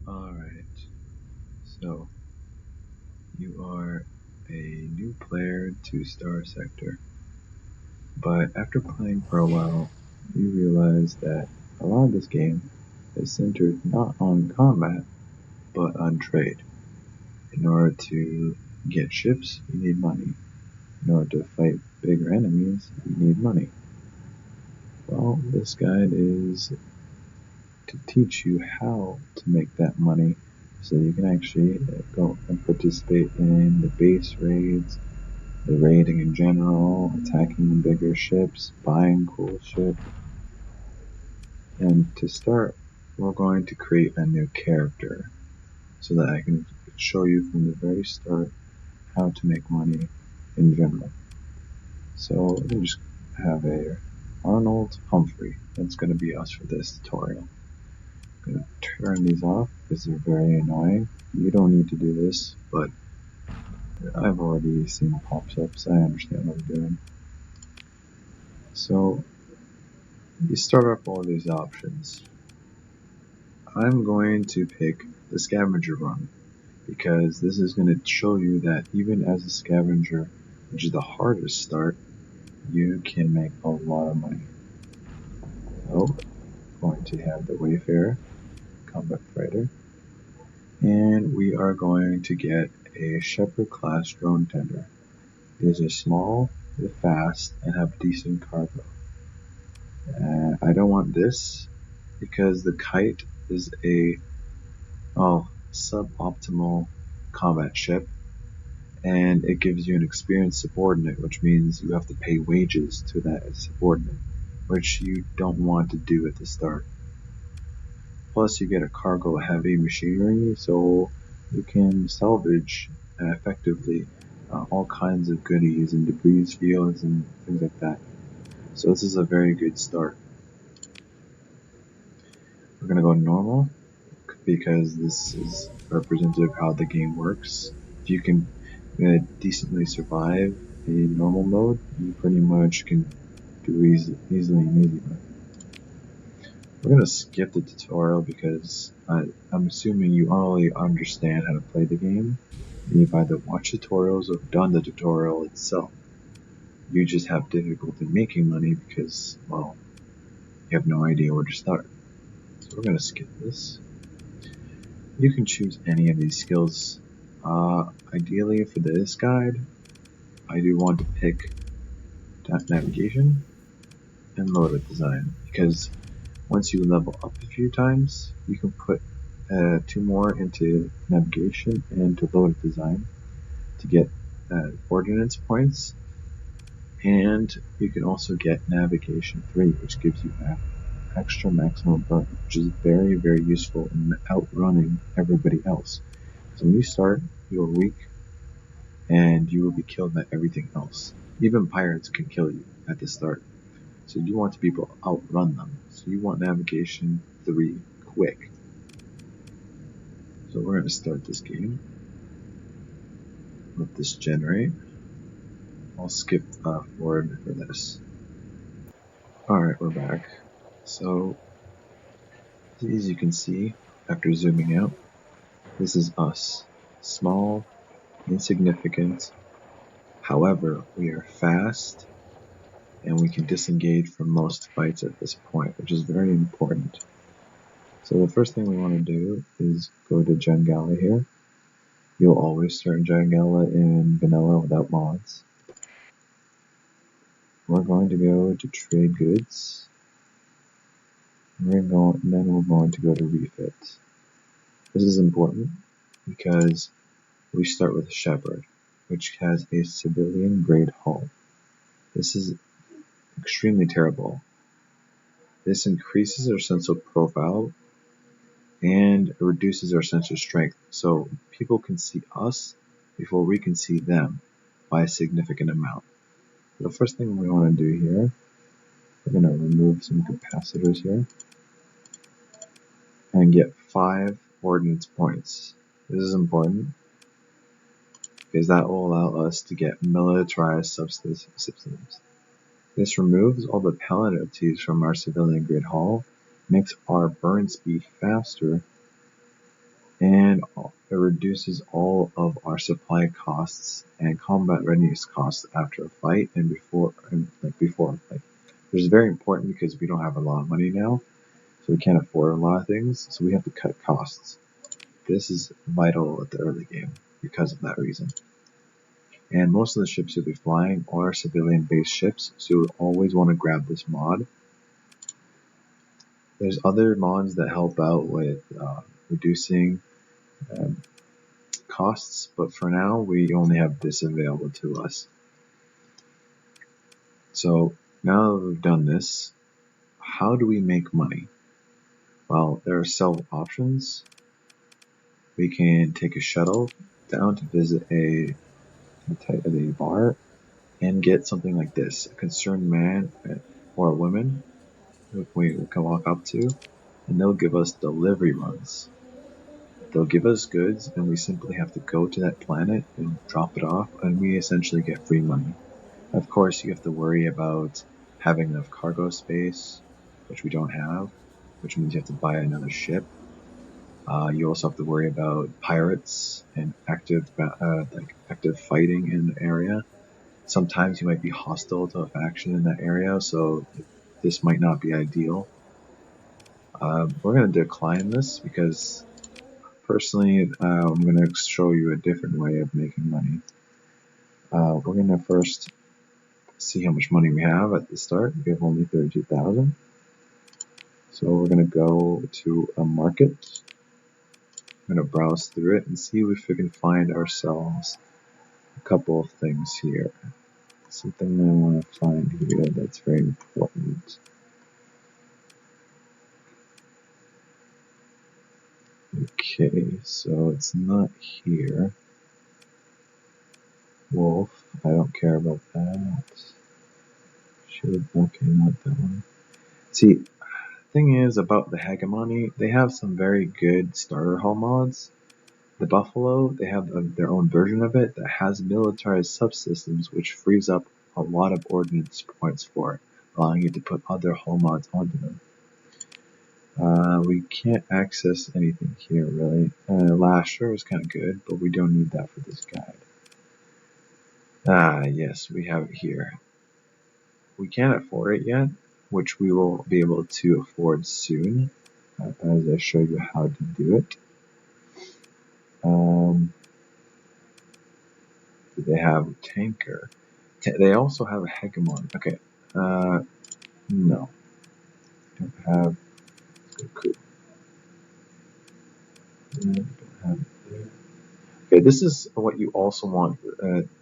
Alright, so you are a new player to Starsector, but after playing for a while, you realize that a lot of this game is centered not on combat, but on trade. In order to get ships, you need money. In order to fight bigger enemies, you need money. Well, this guide is to teach you how to make that money so you can actually go and participate in the base raids, the raiding in general, attacking bigger ships, buying cool shit. And to start, we're going to create a new character so that I can show you from the very start how to make money in general. So let me just have a Arnold Humphrey. That's going to be us for this tutorial. I'm going to turn these off because they're very annoying. You don't need to do this, but I've already seen pop-ups. I understand what I'm doing. So you start up all these options. I'm going to pick the scavenger run because this is going to show you that even as a scavenger, which is the hardest start, you can make a lot of money. So I'm going to have the Wayfarer, Combat Fighter, and we are going to get a Shepherd class drone tender. These are small, they're fast, and have decent cargo. I don't want this because the kite is a suboptimal combat ship, and it gives you an experienced subordinate, which means you have to pay wages to that subordinate, which you don't want to do at the start. Plus, you get a cargo of heavy machinery, so you can salvage effectively all kinds of goodies and debris fields and things like that. So this is a very good start. We're going to go normal because this is representative of how the game works. If you can decently survive a normal mode, you pretty much can do easily and easy mode. We're going to skip the tutorial because I'm assuming you already understand how to play the game, and you've either watched tutorials or done the tutorial itself. You just have difficulty making money because, well, you have no idea where to start. So we're going to skip this. You can choose any of these skills. Ideally for this guide, I do want to pick navigation and loadout design, because once you level up a few times, you can put 2 more into navigation and to loadout design to get ordnance points, and you can also get navigation 3, which gives you extra maximum burn, which is very, very useful in outrunning everybody else. So when you start, you're weak, and you will be killed by everything else. Even pirates can kill you at the start. So you want to be able to outrun them. So you want navigation 3 quick. So we're going to start this game. Let this generate. I'll skip forward for this. Alright, we're back. So, as you can see, after zooming out, this is us. Small, insignificant. However, we are fast, and we can disengage from most fights at this point, which is very important. So the first thing we want to do is go to JDCollie here. You'll always start JDCollie in vanilla without mods. We're going to go to trade goods. Then we're going to go to refit. This is important because we start with Shepherd, which has a civilian grade hull. This is extremely terrible. This increases our sensor profile and reduces our sensor strength, so people can see us before we can see them by a significant amount. The first thing we want to do here, we're going to remove some capacitors here and get 5 ordnance points. This is important because that will allow us to get militarized systems. This removes all the penalties from our civilian grade hull, makes our burn speed faster, and it reduces all of our supply costs and combat readiness costs after a fight and before a fight. Which is very important because we don't have a lot of money now, so we can't afford a lot of things, so we have to cut costs. This is vital at the early game because of that reason. And most of the ships you'll be flying are civilian-based ships, so you'll always want to grab this mod. There's other mods that help out with reducing costs, but for now we only have this available to us. So now that we've done this, how do we make money? Well, there are several options. We can take a shuttle down to visit a bar and get something like this, a concerned man or a woman who we can walk up to, and they'll give us delivery runs. They'll give us goods, and we simply have to go to that planet and drop it off, and we essentially get free money. Of course, you have to worry about having enough cargo space, which we don't have, which means you have to buy another ship. You also have to worry about pirates and active fighting in the area. Sometimes you might be hostile to a faction in that area, so this might not be ideal. We're going to decline this because personally, I'm going to show you a different way of making money. We're going to first see how much money we have at the start. We have only 32,000. So we're going to go to a market. I'm going to browse through it and see if we can find ourselves a couple of things here. Something I want to find here that's very important. Okay, so it's not here. Wolf, I don't care about that. Should, okay, not that one. See, the thing is about the Hegemony, they have some very good starter hull mods. The Buffalo, they have their own version of it that has militarized subsystems, which frees up a lot of ordnance points for it, allowing you to put other hull mods onto them. We can't access anything here, really. Lasher is kind of good, but we don't need that for this guide. Yes, we have it here. We can't afford it yet, which we will be able to afford soon, as I show you how to do it. They have a tanker. They also have a hegemon. Okay, no. Don't have. Cool. Don't have it there. Okay, this is what you also want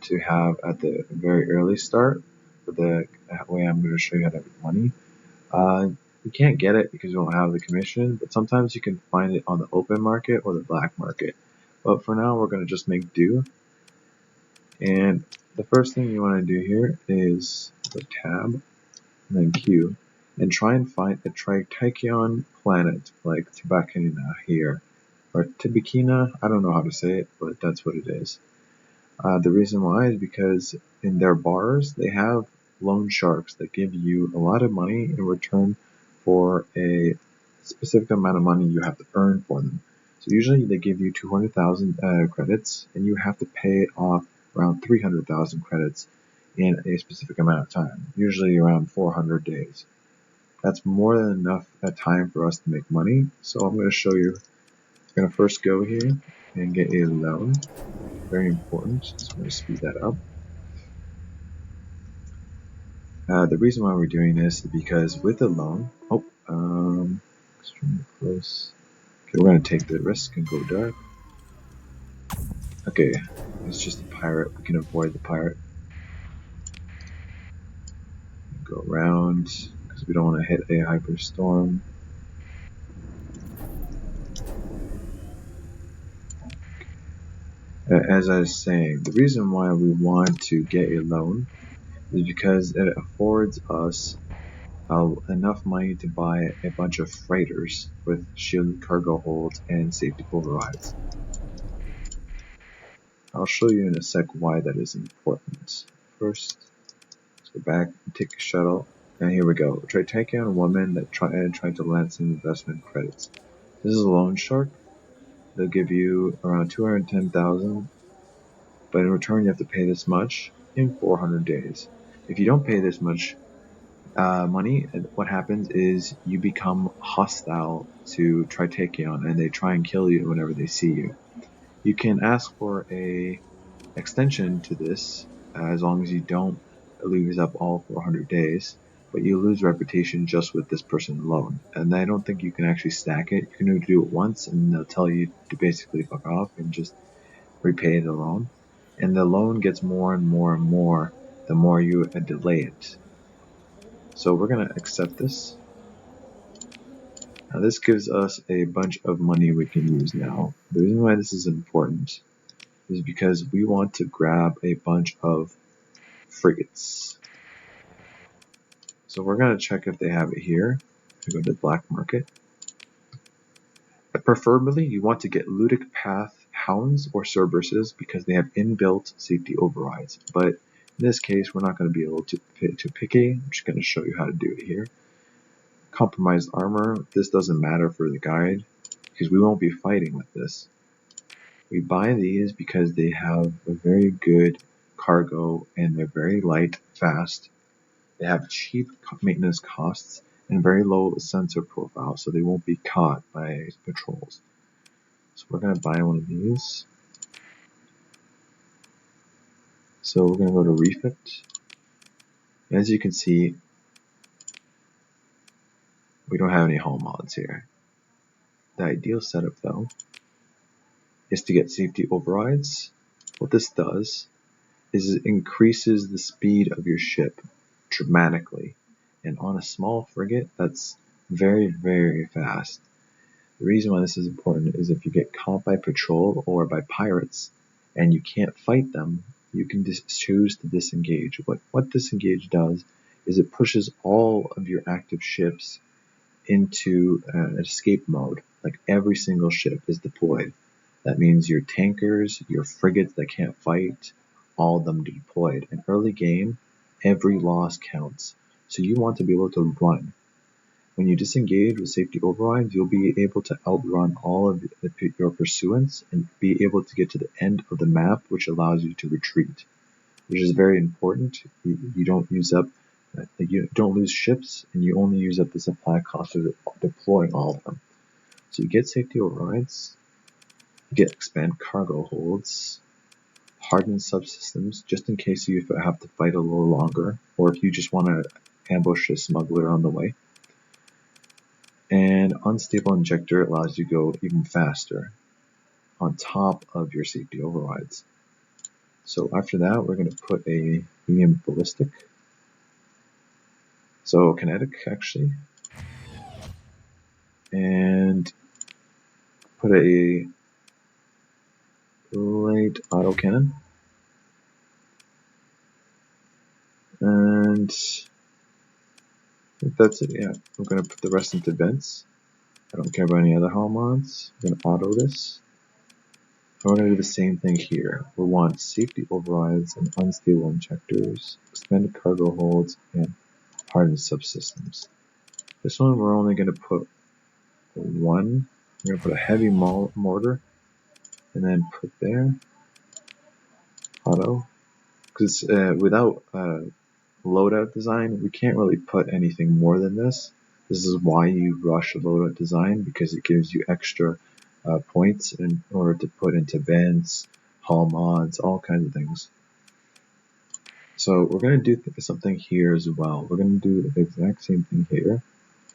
to have at the very early start. For the way I'm going to show you how to make money. You can't get it because you don't have the commission, but sometimes you can find it on the open market or the black market. But for now, we're going to just make do. And the first thing you want to do here is the tab and then Q and try and find a Triticyon planet like Tibakina here. Or Tibakina, I don't know how to say it, but that's what it is. The reason why is because in their bars, they have loan sharks that give you a lot of money in return for a specific amount of money you have to earn for them. So usually they give you 200,000 credits, and you have to pay it off around 300,000 credits in a specific amount of time, usually around 400 days. That's more than enough time for us to make money, so I'm going to show you. I'm going to first go here and get a loan. Very important, so I'm going to speed that up. The reason why we're doing this is because with a loan, extremely close. Okay, we're going to take the risk and go dark. Okay, it's just a pirate. We can avoid the pirate. Go around because we don't want to hit a hyperstorm. As I was saying, the reason why we want to get a loan is because it affords us enough money to buy a bunch of freighters with shielded cargo holds and safety overrides. I'll show you in a sec why that is important. First, let's go back and take a shuttle, and here we go. Try taking on a woman that tried to land some investment credits. This is a loan shark. they'll give you around 210,000, but in return you have to pay this much in 400 days. If you don't pay this much money, what happens is you become hostile to Tritakion, and they try and kill you whenever they see you. You can ask for a extension to this as long as you don't lose up all 400 days, but you lose reputation just with this person alone. And I don't think you can actually stack it. You can only do it once, and they'll tell you to basically fuck off and just repay the loan. And the loan gets more and more and more the more you delay it. So we're going to accept this. Now this gives us a bunch of money we can use now. The reason why this is important is because we want to grab a bunch of frigates. So we're going to check if they have it here. We go to the black market. Preferably, you want to get Ludic Path Hounds or Cerberuses because they have inbuilt safety overrides. But in this case, we're not going to be able to picky. I'm just going to show you how to do it here. Compromised armor. This doesn't matter for the guide because we won't be fighting with this. We buy these because they have a very good cargo and they're very light, fast. They have cheap maintenance costs and very low sensor profile, so they won't be caught by patrols. So we're going to buy one of these. So we're going to go to refit. As you can see, we don't have any hull mods here. The ideal setup though is to get safety overrides. What this does is it increases the speed of your ship dramatically, and on a small frigate that's very, very fast. The reason why this is important is if you get caught by patrol or by pirates and you can't fight them, you can just choose to disengage. What disengage does is it pushes all of your active ships into an escape mode. Like every single ship is deployed. That means your tankers, your frigates that can't fight, all of them deployed. In early game, every loss counts. So you want to be able to run. When you disengage with safety overrides, you'll be able to outrun all of your pursuants and be able to get to the end of the map, which allows you to retreat, which is very important. You don't use up, you don't lose ships, and you only use up the supply cost of deploying all of them. So you get safety overrides, you get expand cargo holds, hardened subsystems, just in case you have to fight a little longer, or if you just want to ambush a smuggler on the way. And unstable injector allows you to go even faster on top of your safety overrides. So after that, we're going to put a medium ballistic. So kinetic actually. And put a light autocannon. And I think that's it, yeah. I'm going to put the rest into vents. I don't care about any other hull mods. I'm going to auto this. And we're going to do the same thing here. We want safety overrides and unstable injectors, expanded cargo holds, and hardened subsystems. This one we're only going to put one. We're going to put a heavy mortar and then put there auto. Because without loadout design, we can't really put anything more than this. This is why you rush a loadout design, because it gives you extra points in order to put into vents, hull mods, all kinds of things. So we're going to do something here as well. We're going to do the exact same thing here.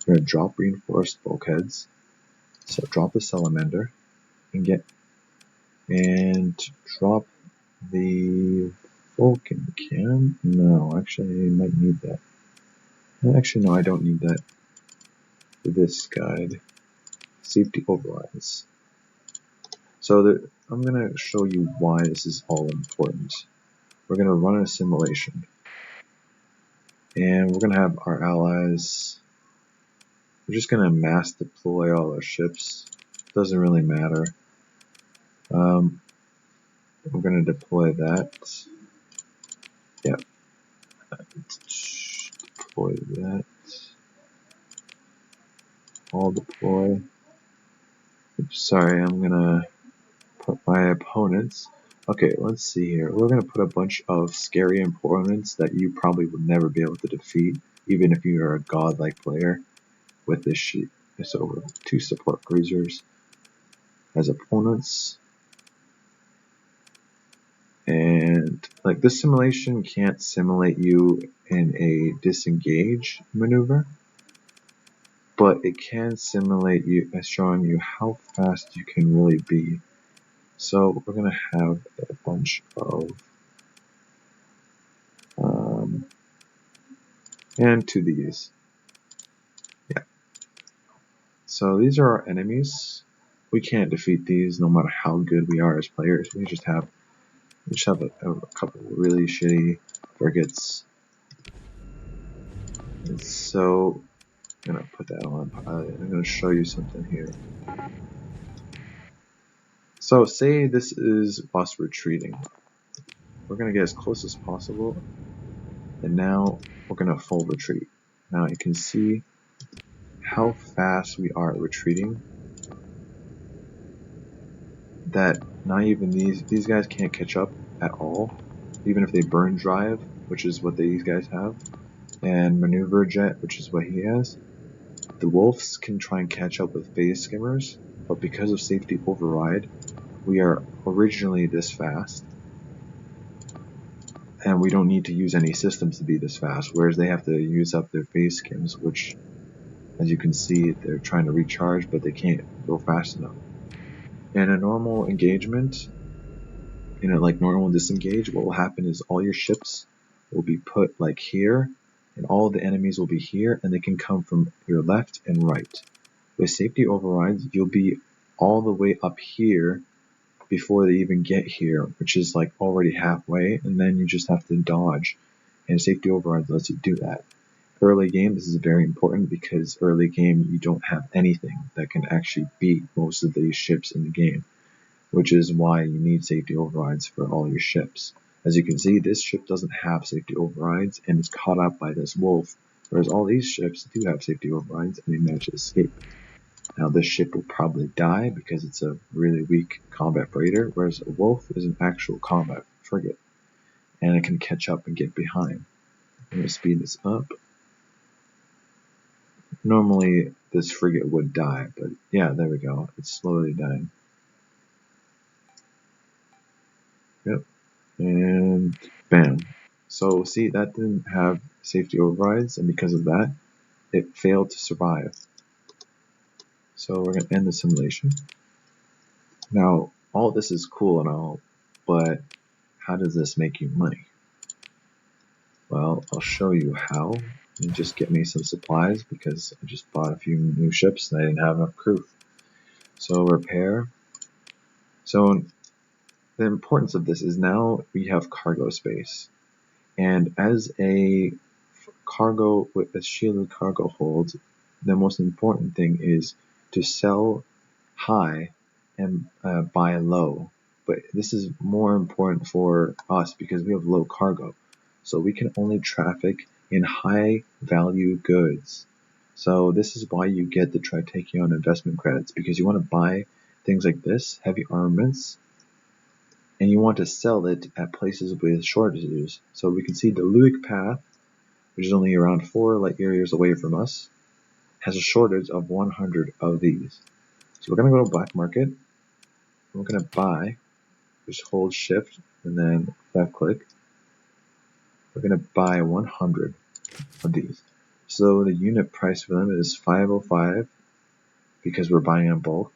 We're going to drop reinforced bulkheads. So drop the salamander and drop the Vulcan cannon. No, actually I might need that. Actually no, I don't need that for this guide. Safety overrides. So I'm going to show you why this is all important. We're going to run a simulation. And we're going to have our allies. We're just going to mass deploy all our ships. Doesn't really matter. We're going to deploy that. Yep. Deploy that. All deploy. Oops, sorry, I'm going to put my opponents. Okay, let's see here. We're going to put a bunch of scary opponents that you probably would never be able to defeat, even if you are a godlike player with this sheet. So 2 support cruisers as opponents. And like this simulation can't simulate you in a disengage maneuver, but it can simulate you as showing you how fast you can really be. So we're gonna have a bunch of and to these. Yeah. So these are our enemies. We can't defeat these no matter how good we are as players. We just have a couple really shitty frigates. And so I'm gonna put that on pilot. I'm gonna show you something here. So say this is us retreating. We're gonna get as close as possible, and now we're gonna full retreat. Now you can see how fast we are retreating. That not even these guys can't catch up at all, even if they burn drive, which is what these guys have, and maneuver jet, which is what he has. The wolves can try and catch up with phase skimmers, but because of safety override, we are originally this fast, and we don't need to use any systems to be this fast, whereas they have to use up their phase skims, which, as you can see, they're trying to recharge, but they can't go fast enough. In a normal engagement, like normal disengage, what will happen is all your ships will be put like here, and all the enemies will be here, and they can come from your left and right. With safety overrides, you'll be all the way up here before they even get here, which is like already halfway, and then you just have to dodge, and safety overrides lets you do that. Early game, this is very important because early game you don't have anything that can actually beat most of these ships in the game, which is why you need safety overrides for all your ships. As you can see, this ship doesn't have safety overrides and is caught up by this wolf, whereas all these ships do have safety overrides and they manage to escape. Now this ship will probably die because it's a really weak combat freighter, whereas a wolf is an actual combat frigate, and it can catch up and get behind. I'm going to speed this up. Normally this frigate would die, but yeah, there we go. It's slowly dying. Yep. And bam. So see, that didn't have safety overrides, and because of that, it failed to survive. So we're going to end the simulation. Now, all this is cool and all, but how does this make you money? Well, I'll show you how. You just get me some supplies because I just bought a few new ships and I didn't have enough crew. So repair. So the importance of this is now we have cargo space. And as a cargo with a shielded cargo hold, the most important thing is to sell high and buy low. But this is more important for us because we have low cargo. So we can only traffic in high value goods. So this is why you get the Tritachyon investment credits, because you want to buy things like this, heavy armaments, and you want to sell it at places with shortages. So we can see the Luic path, which is only around 4 light years away from us, has a shortage of 100 of these. So we're going to go to black market. We're going to buy, just hold shift and then left click. We're going to buy 100 of these. So the unit price for them is 505 because we're buying in bulk.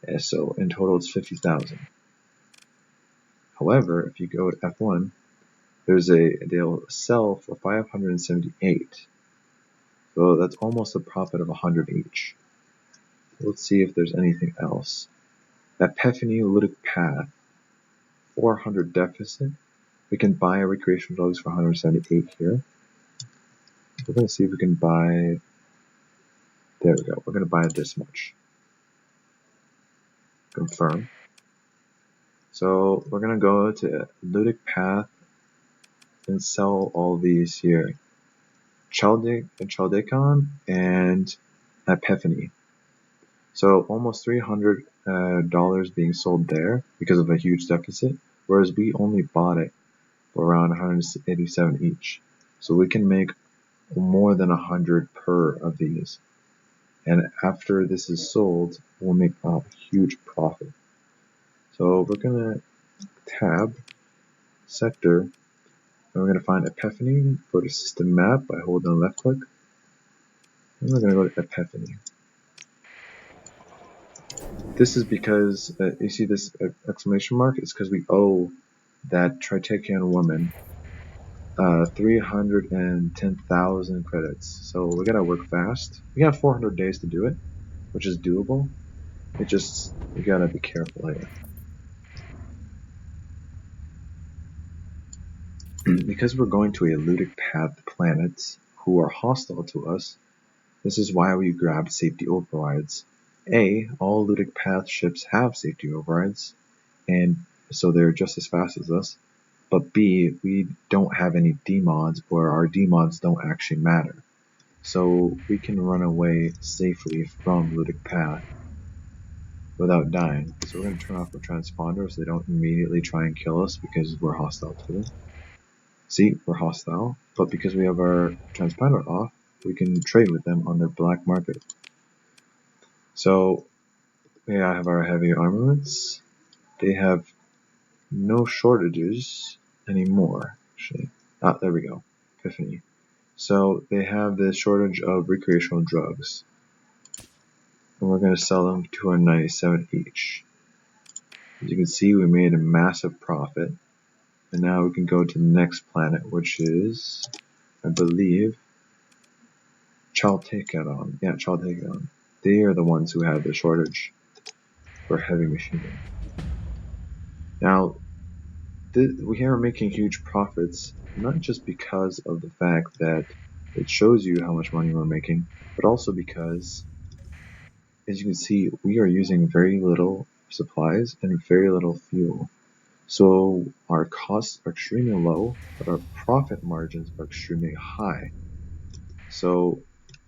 And so in total it's 50,000. However, if you go to F1, they'll sell for 578. So that's almost a profit of 100 each. Let's see if there's anything else. Epiphany Ludic Path, 400 deficit. We can buy a recreational dogs for 178 here. We're going to see if we can buy. There we go. We're going to buy this much. Confirm. So we're going to go to Ludic Path and sell all these here. Chaldecon and Epiphany. So almost 300 dollars being sold there because of a huge deficit, whereas we only bought it for around 187 each. So we can make more than 100 per of these. And after this is sold, we'll make a huge profit. So we're gonna tab sector, and we're gonna find Epiphany, go to system map by holding left click, and we're gonna go to Epiphany. This is because you see this exclamation mark. It's because we owe that Tritakian woman 310,000 credits. So we gotta work fast. We got 400 days to do it, which is doable. We gotta be careful here. Because we're going to a ludic path planets who are hostile to us, this is why we grabbed safety overrides. A, all ludic path ships have safety overrides, and so they're just as fast as us. But B, we don't have any demods, or our demods don't actually matter. So we can run away safely from ludic path without dying. So we're going to turn off our transponder so they don't immediately try and kill us because we're hostile to them. See, we're hostile, but because we have our transponder off, we can trade with them on their black market. So we have our heavy armaments. They have no shortages anymore, actually. Ah, there we go. Epiphany. So they have this shortage of recreational drugs. And we're going to sell them 297 each. As you can see, we made a massive profit. And now we can go to the next planet, which is, I believe, Chaltecadon. Yeah, Chaltecadon. They are the ones who have the shortage for heavy machinery. Now, we are making huge profits, not just because of the fact that it shows you how much money we're making, but also because, as you can see, we are using very little supplies and very little fuel. So our costs are extremely low, but our profit margins are extremely high. So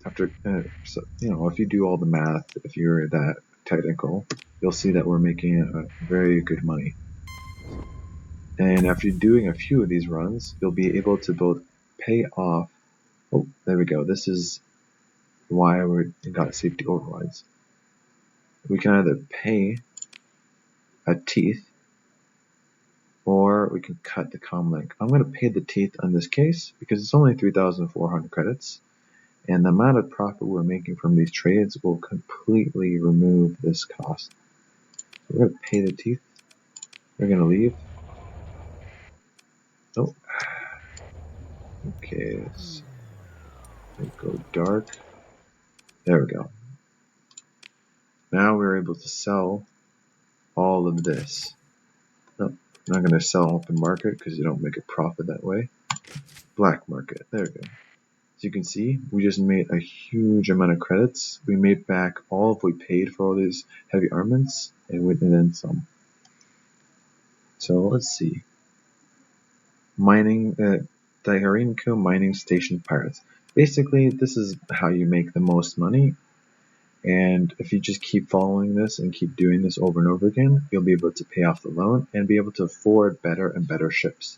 after, if you do all the math, if you're that technical, you'll see that we're making a very good money. And after doing a few of these runs, you'll be able to both pay off. Oh, there we go. This is why we got safety overrides. We can either pay a teeth, or we can cut the comm link. I'm going to pay the teeth on this case because it's only 3,400 credits, and the amount of profit we're making from these trades will completely remove this cost. So we're going to pay the teeth. We're going to leave. Oh, okay. Let's go dark. There we go. Now we're able to sell all of this. No, I'm not going to sell open market because you don't make a profit that way. Black market. There we go. As you can see, we just made a huge amount of credits. We made back all of what we paid for all these heavy armaments, and then some. So let's see. Mining, Daiharinko Mining Station Pirates. Basically, this is how you make the most money. And if you just keep following this and keep doing this over and over again, you'll be able to pay off the loan and be able to afford better and better ships.